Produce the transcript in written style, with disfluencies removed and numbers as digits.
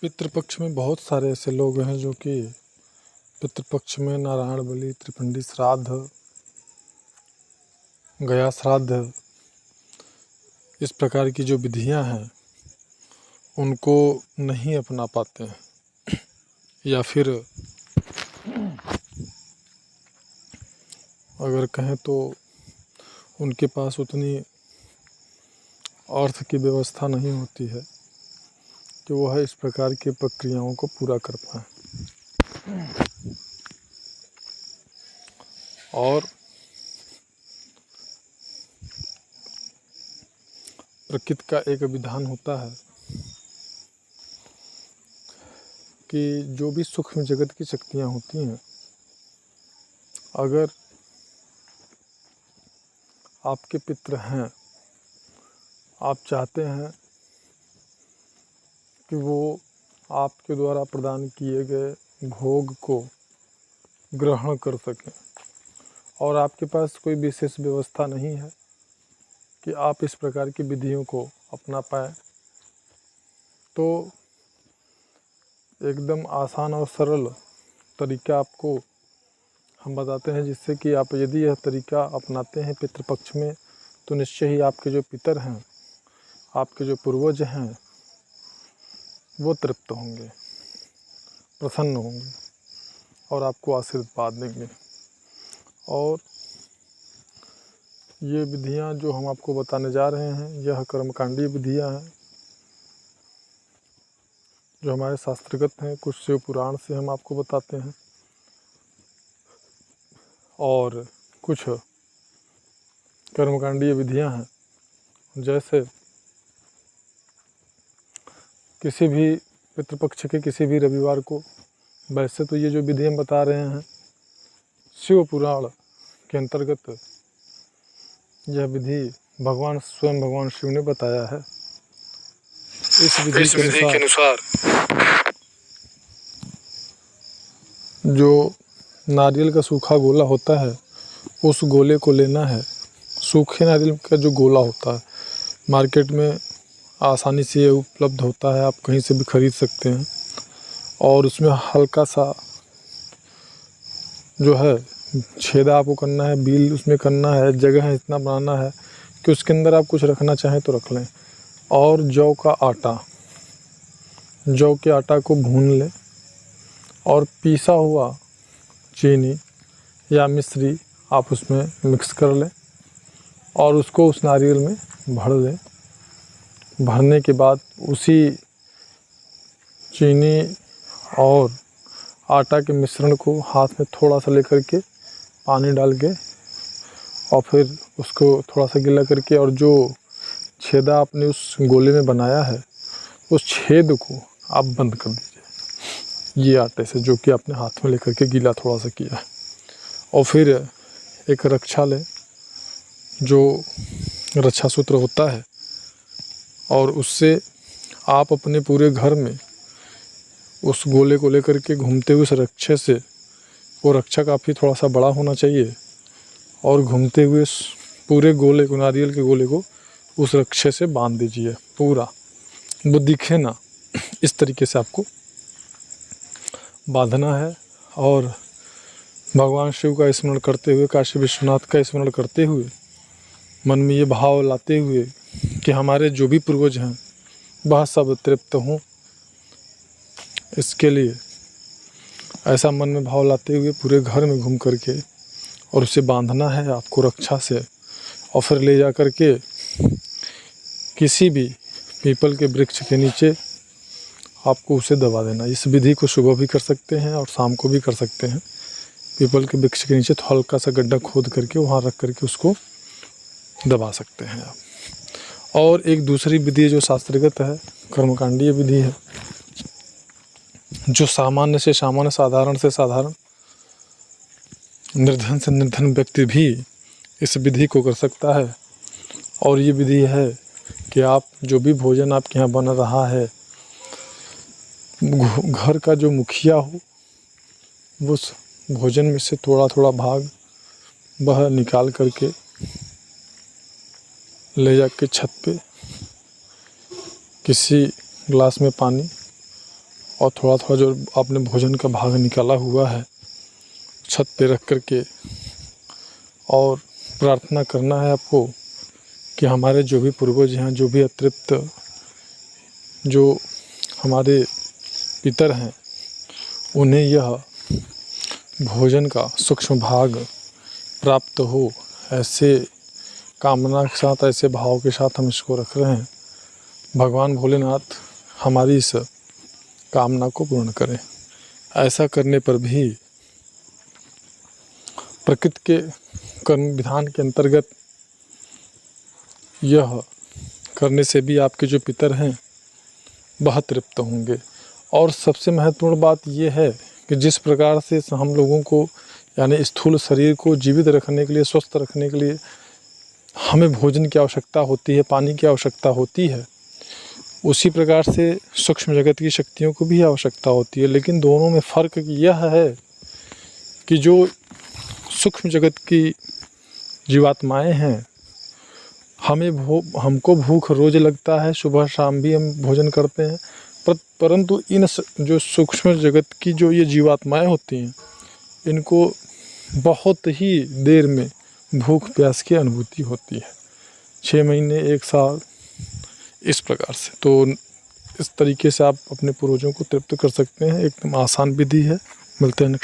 पितृपक्ष में बहुत सारे ऐसे लोग हैं जो कि पितृपक्ष में नारायण बलि, त्रिपिंडी श्राद्ध, गया श्राद्ध, इस प्रकार की जो विधियां हैं उनको नहीं अपना पाते हैं, या फिर अगर कहें तो उनके पास उतनी अर्थ की व्यवस्था नहीं होती है कि वह इस प्रकार की प्रक्रियाओं को पूरा कर पाएँ। और प्रकृति का एक विधान होता है कि जो भी सूक्ष्म जगत की शक्तियाँ होती हैं, अगर आपके पितृ हैं, आप चाहते हैं कि वो आपके द्वारा प्रदान किए गए भोग को ग्रहण कर सकें और आपके पास कोई विशेष व्यवस्था नहीं है कि आप इस प्रकार की विधियों को अपना पाएँ, तो एकदम आसान और सरल तरीका आपको हम बताते हैं, जिससे कि आप यदि यह तरीका अपनाते हैं पितृपक्ष में, तो निश्चय ही आपके जो पितर हैं, आपके जो पूर्वज हैं, वो तृप्त होंगे, प्रसन्न होंगे और आपको आशीर्वाद देंगे। और ये विधियां जो हम आपको बताने जा रहे हैं, यह कर्मकांडीय विधियां हैं जो हमारे शास्त्रगत हैं, कुछ शिव पुराण से हम आपको बताते हैं, और कुछ कर्मकांडीय विधियां हैं जैसे किसी भी पितृपक्ष के किसी भी रविवार को, वैसे तो ये जो विधि हम बता रहे हैं शिव पुराण के अंतर्गत यह विधि स्वयं भगवान शिव ने बताया है। इस विधि के अनुसार जो नारियल का सूखा गोला होता है, उस गोले को लेना है। सूखे नारियल का जो गोला होता है मार्केट में आसानी से उपलब्ध होता है, आप कहीं से भी खरीद सकते हैं। और उसमें हल्का सा जो है छेदा आपको करना है, बील उसमें करना है, जगह इतना बनाना है कि उसके अंदर आप कुछ रखना चाहें तो रख लें। और जौ के आटा को भून लें और पिसा हुआ चीनी या मिश्री आप उसमें मिक्स कर लें और उसको उस नारियल में भर दें। भरने के बाद उसी चीनी और आटा के मिश्रण को हाथ में थोड़ा सा लेकर के पानी डाल के और फिर उसको थोड़ा सा गीला करके, और जो छेदा आपने उस गोले में बनाया है उस छेद को आप बंद कर दीजिए ये आटे से, जो कि आपने हाथ में लेकर के गीला थोड़ा सा किया है। और फिर एक रक्षा लें, जो रक्षा सूत्र होता है, और उससे आप अपने पूरे घर में उस गोले को लेकर के घूमते हुए उस रक्षे से, वो रक्षा काफ़ी थोड़ा सा बड़ा होना चाहिए, और घूमते हुए पूरे गोले को, नारियल के गोले को उस रक्षे से बांध दीजिए पूरा, वो दिखे ना, इस तरीके से आपको बांधना है। और भगवान शिव का स्मरण करते हुए, काशी विश्वनाथ का स्मरण करते हुए, मन में ये भाव लाते हुए कि हमारे जो भी पूर्वज हैं वह सब तृप्त हों, इसके लिए ऐसा मन में भाव लाते हुए पूरे घर में घूम करके और उसे बांधना है आपको रक्षा से, और फिर ले जा कर के किसी भी पीपल के वृक्ष के नीचे आपको उसे दबा देना। इस विधि को सुबह भी कर सकते हैं और शाम को भी कर सकते हैं। पीपल के वृक्ष के नीचे हल्का सा गड्ढा खोद करके वहाँ रख करके उसको दबा सकते हैं आप। और एक दूसरी विधि जो शास्त्रगत है, कर्मकांडीय विधि है, जो सामान्य से सामान्य, साधारण से साधारण, निर्धन से निर्धन व्यक्ति भी इस विधि को कर सकता है। और ये विधि है कि आप जो भी भोजन आपके यहाँ बन रहा है, घर का जो मुखिया हो, उस भोजन में से थोड़ा थोड़ा भाग वह निकाल करके ले जाके छत पे किसी ग्लास में पानी और थोड़ा थोड़ा जो आपने भोजन का भाग निकाला हुआ है छत पे रख कर के, और प्रार्थना करना है आपको कि हमारे जो भी पूर्वज हैं, जो भी अतृप्त जो हमारे पितर हैं, उन्हें यह भोजन का सूक्ष्म भाग प्राप्त हो। ऐसे कामना के साथ, ऐसे भाव के साथ हम इसको रख रहे हैं। भगवान भोलेनाथ हमारी इस कामना को पूर्ण करें। ऐसा करने पर भी प्रकृति के कर्म विधान के अंतर्गत यह करने से भी आपके जो पितर हैं वह तृप्त होंगे। और सबसे महत्वपूर्ण बात यह है कि जिस प्रकार से हम लोगों को, यानी स्थूल शरीर को जीवित रखने के लिए, स्वस्थ रखने के लिए हमें भोजन की आवश्यकता होती है, पानी की आवश्यकता होती है, उसी प्रकार से सूक्ष्म जगत की शक्तियों को भी आवश्यकता होती है। लेकिन दोनों में फ़र्क यह है कि जो सूक्ष्म जगत की जीवात्माएं हैं, हमको भूख रोज़ लगता है, सुबह शाम भी हम भोजन करते हैं, परंतु इन जो सूक्ष्म जगत की जो ये जीवात्माएं होती हैं, इनको बहुत ही देर में भूख प्यास की अनुभूति होती है, 6 महीने, 1 साल, इस प्रकार से। तो इस तरीके से आप अपने पूर्वजों को तृप्त कर सकते हैं। एकदम आसान विधि है। मिलते हैं नेक्स्ट।